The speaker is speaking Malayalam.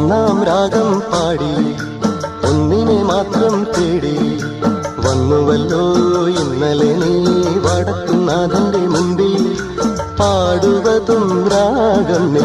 ഒന്നാം രാഗം പാടി ഒന്നിനെ മാത്രം തേടി വന്നുവല്ലോ ഇന്നലെ നീ വടക്കുന്നാഥന്റെ മുമ്പിൽ പാടുവതും രാഗം നീ